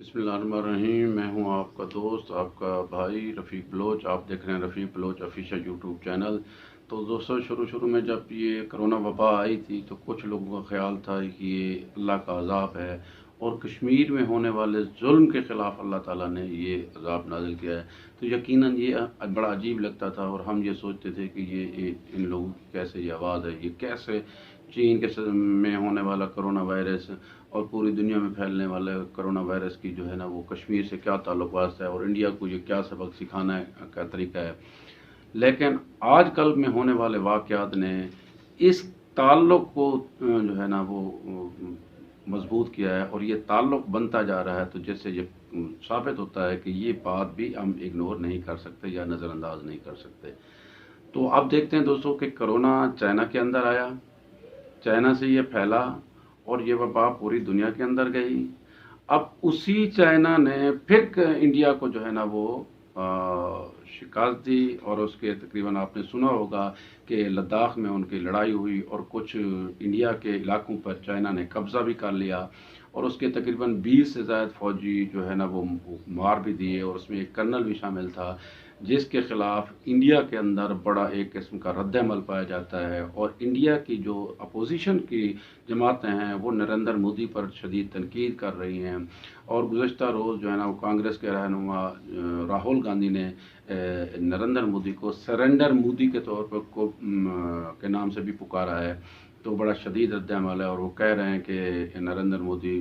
बिस्मिल्लाहिर्रहमानिर्रहीम। मैं हूं आपका दोस्त, आपका भाई रफ़ीक बलोच। आप देख रहे हैं रफ़ीक बलोच ऑफिशियल यूट्यूब चैनल। तो दोस्तों, शुरू में जब ये कोरोना वबा आई थी तो कुछ लोगों का ख्याल था कि ये अल्लाह का अज़ाब है और कश्मीर में होने वाले जुल्म के ख़िलाफ़ अल्लाह ताला ने ये अज़ाब नाज़िल किया है। तो यकीनन ये बड़ा अजीब लगता था और हम ये सोचते थे कि ये इन लोगों की कैसे ये आवाज़ है, ये कैसे चीन के में होने वाला कोरोना वायरस और पूरी दुनिया में फैलने वाले कोरोना वायरस की जो है ना वो कश्मीर से क्या ताल्लुक़ वास्ता है और इंडिया को ये क्या सबक सिखाना है का तरीका है। लेकिन आजकल में होने वाले वाक़यात ने इस ताल्लुक़ को जो है ना वो मजबूत किया है और ये ताल्लुक़ बनता जा रहा है। तो जिससे ये साबित होता है कि ये बात भी हम इग्नोर नहीं कर सकते या नज़रअंदाज नहीं कर सकते। तो अब देखते हैं दोस्तों कि कोरोना चाइना के अंदर आया, चाइना से ये फैला और ये वबा पूरी दुनिया के अंदर गई। अब उसी चाइना ने फिर इंडिया को जो है ना वो शिकस्त दी और उसके तकरीबन आपने सुना होगा कि लद्दाख में उनकी लड़ाई हुई और कुछ इंडिया के इलाकों पर चाइना ने कब्ज़ा भी कर लिया और उसके तकरीबन 20 से ज़ायद फ़ौजी जो है ना वो मार भी दिए और उसमें एक कर्नल भी शामिल था, जिसके ख़िलाफ़ इंडिया के अंदर बड़ा एक किस्म का रद्द-ए-अमल पाया जाता है। और इंडिया की जो अपोजिशन की जमातें हैं वो नरेंद्र मोदी पर शदीद तनकीद कर रही हैं और गुज़श्ता रोज़ जो है ना वो कांग्रेस के रहनुमा राहुल गांधी ने नरेंद्र मोदी को सरेंडर मोदी के तौर पर के नाम से भी पुकारा है। तो बड़ा शदीद रद्द-ए-अमल है और वो कह रहे हैं कि नरेंद्र मोदी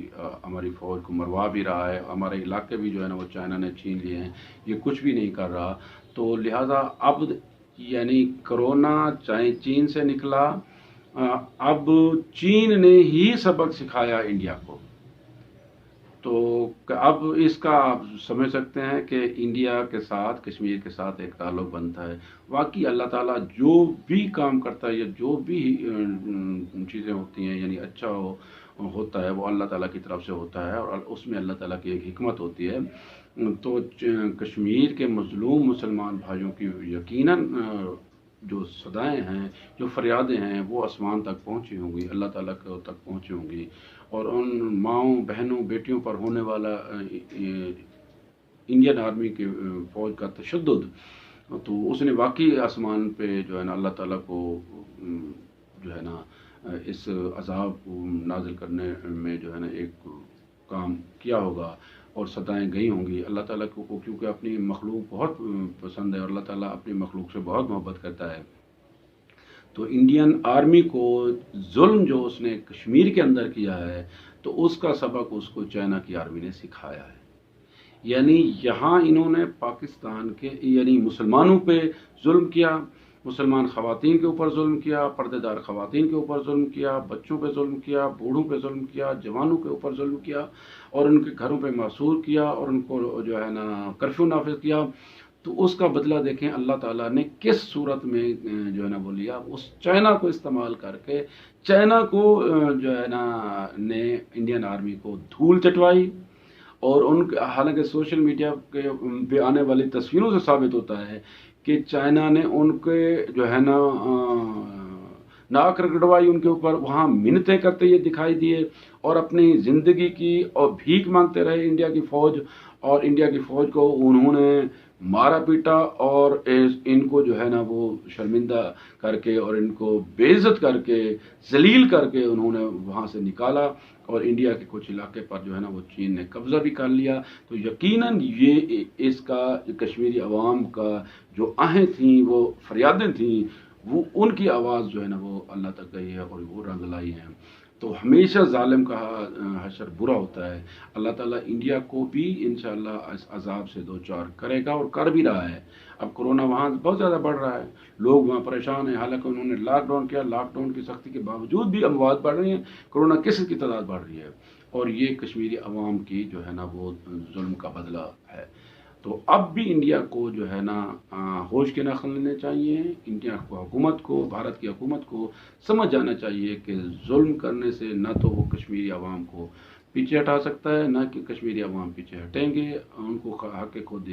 हमारी फ़ौज को मरवा भी रहा है, हमारे इलाके भी जो है ना वो चाइना ने छीन लिए हैं, ये कुछ भी नहीं कर रहा। तो लिहाजा अब यानी कोरोना चाहे चीन से निकला, अब चीन ने ही सबक सिखाया इंडिया को। तो अब इसका आप समझ सकते हैं कि इंडिया के साथ कश्मीर के साथ एक ताल्लुक़ बनता है। वाकई अल्लाह ताला जो भी काम करता है या जो भी चीज़ें होती हैं यानी अच्छा होता है वो अल्लाह ताला की तरफ से होता है और उसमें अल्लाह ताला की एक हिकमत होती है। तो कश्मीर के मज़लूम मुसलमान भाइयों की यकीनन जो सदाएँ हैं, जो फ़रियादें हैं वो आसमान तक पहुँची होंगी, अल्लाह ताला को तक पहुँची होंगी और उन माँओं, बहनों, बेटियों पर होने वाला इंडियन आर्मी के फ़ौज का तशद्दुद, तो उसने वाक़ई आसमान पे जो है ना अल्लाह ताला को जो है ना इस अज़ाब को नाज़िल करने में जो है ना एक काम किया होगा और सदाएँ गई होंगी। अल्लाह ताला को क्योंकि अपनी मखलूक बहुत पसंद है और अल्लाह ताला अपनी मखलूक से बहुत मोहब्बत करता है। तो इंडियन आर्मी को जुल्म जो उसने कश्मीर के अंदर किया है तो उसका सबक उसको चाइना की आर्मी ने सिखाया है। यानी यहाँ इन्होंने पाकिस्तान के यानी मुसलमानों पे जुल्म किया, मुसलमान ख़वातीन के ऊपर जुल्म किया, पर्देदार ख़वातीन के ऊपर जुल्म किया, बच्चों पे जुल्म किया, बूढ़ों पे जुल्म किया, जवानों के ऊपर जुल्म किया और उनके घरों पे मासूर किया और उनको जो है ना कर्फ्यू नाफिज किया। तो उसका बदला देखें अल्लाह ताला ने किस सूरत में जो है ना वो लिया। उस चाइना को इस्तेमाल करके चाइना को जो है ना ने इंडियन आर्मी को धूल चटवाई और उन हालांकि सोशल मीडिया के पे आने वाली तस्वीरों से साबित होता है कि चाइना ने उनके जो है ना नाक रगड़वाई उनके ऊपर, वहाँ मिन्नतें करते ये दिखाई दिए और अपनी ज़िंदगी की और भीख मांगते रहे इंडिया की फ़ौज और इंडिया की फ़ौज को उन्होंने मारा पीटा और इनको जो है ना वो शर्मिंदा करके और इनको बेइज्जत करके जलील करके उन्होंने वहाँ से निकाला और इंडिया के कुछ इलाके पर जो है ना वो चीन ने कब्ज़ा भी कर लिया। तो यकीनन ये इसका कश्मीरी अवाम का जो आहें थीं, वो फरियादें थीं, वो उनकी आवाज़ जो है ना वो अल्लाह तक गई है और वो रंग लाई है। तो हमेशा ज़ालिम का हशर बुरा होता है। अल्लाह ताला इंडिया को भी इंशाअल्लाह इस अज़ाब से दो चार करेगा और कर भी रहा है। अब कोरोना वहाँ बहुत ज़्यादा बढ़ रहा है, लोग वहाँ परेशान हैं, हालांकि उन्होंने लॉकडाउन किया, लॉकडाउन की सख्ती के बावजूद भी अमवात बढ़ रही हैं, कोरोना केसेस की तादाद बढ़ रही है और ये कश्मीरी अवाम की जो है ना वो जुल्म का बदला है। तो अब भी इंडिया को जो है ना होश के नखल लेने चाहिए। इंडिया को हुकूमत को, भारत की हुकूमत को समझ जाना चाहिए कि जुल्म करने से न तो वो कश्मीरी अवाम को पीछे हटा सकता है, ना कि कश्मीरी अवाम पीछे हटेंगे। उनको हक़ खुद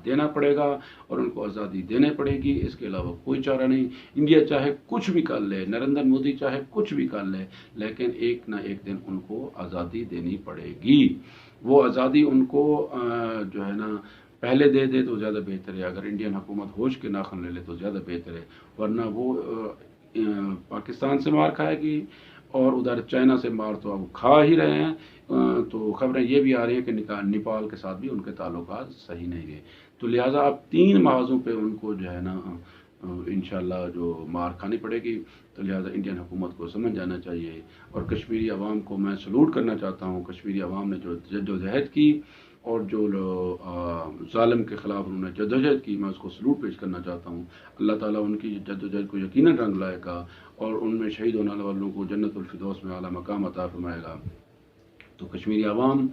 देना पड़ेगा और उनको आज़ादी देनी पड़ेगी, इसके अलावा कोई चारा नहीं। इंडिया चाहे कुछ भी कर ले, नरेंद्र मोदी चाहे कुछ भी कर ले, लेकिन एक ना एक दिन उनको आज़ादी देनी पड़ेगी। وہ آزادی ان کو جو ہے نا پہلے دے دے تو زیادہ بہتر ہے. اگر انڈین حکومت ہوش کے ناخن لے لے تو زیادہ بہتر ہے، ورنہ وہ پاکستان سے مار کھائے گی اور ادھر چائنا سے مار تو اب کھا ہی رہے ہیں. تو خبریں یہ بھی آ رہی ہیں کہ نیپال کے ساتھ بھی ان کے تعلقات صحیح نہیں رہے. تو لہٰذا اب 3 موضوع پہ ان کو جو ہے نا انشاءاللہ جو مار کھانی پڑے گی. تو لہٰذا انڈین حکومت کو سمجھ جانا چاہیے، اور کشمیری عوام کو میں سلوٹ کرنا چاہتا ہوں. کشمیری عوام نے جو جدوجہد کی اور جو ظالم کے خلاف انہوں نے جدوجہد کی، میں اس کو سلوٹ پیش کرنا چاہتا ہوں. اللہ تعالیٰ ان کی جدوجہد کو یقیناً رنگ لائے گا اور ان میں شہید ہونے والوں کو جنت الفردوس میں اعلیٰ مقام عطا فرمائے گا. تو کشمیری عوام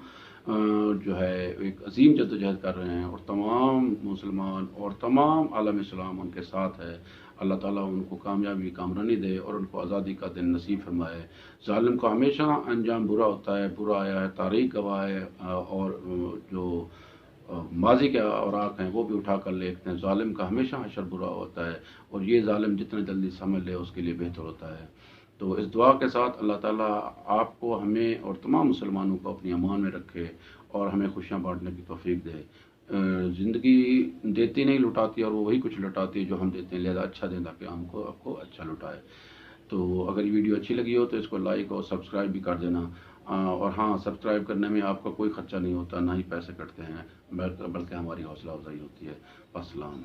جو ہے ایک عظیم جدوجہد کر رہے ہیں، اور تمام مسلمان اور تمام عالم اسلام ان کے ساتھ ہے. اللہ تعالیٰ ان کو کامیابی کامرانی دے اور ان کو آزادی کا دن نصیب فرمائے. ظالم کا ہمیشہ انجام برا ہوتا ہے، برا آیا ہے، تاریخ گواہ ہے، اور جو ماضی کے اوراق ہیں وہ بھی اٹھا کر لکھتے ہیں. ظالم کا ہمیشہ حشر برا ہوتا ہے، اور یہ ظالم جتنا جلدی سمجھ لے اس کے لیے بہتر ہوتا ہے. تو اس دعا کے ساتھ اللہ تعالیٰ آپ کو، ہمیں اور تمام مسلمانوں کو اپنی امان میں رکھے اور ہمیں خوشیاں بانٹنے کی توفیق دے. زندگی دیتی نہیں لٹاتی، اور وہ وہی کچھ لٹاتی ہے جو ہم دیتے ہیں. لہذا اچھا دیں تاکہ ہم کو آپ کو اچھا لٹائے. تو اگر یہ ویڈیو اچھی لگی ہو تو اس کو لائک اور سبسکرائب بھی کر دینا. اور ہاں، سبسکرائب کرنے میں آپ کا کوئی خرچہ نہیں ہوتا، نہ ہی پیسے کٹتے ہیں، بلکہ ہماری حوصلہ افزائی ہوتی ہے. السلام.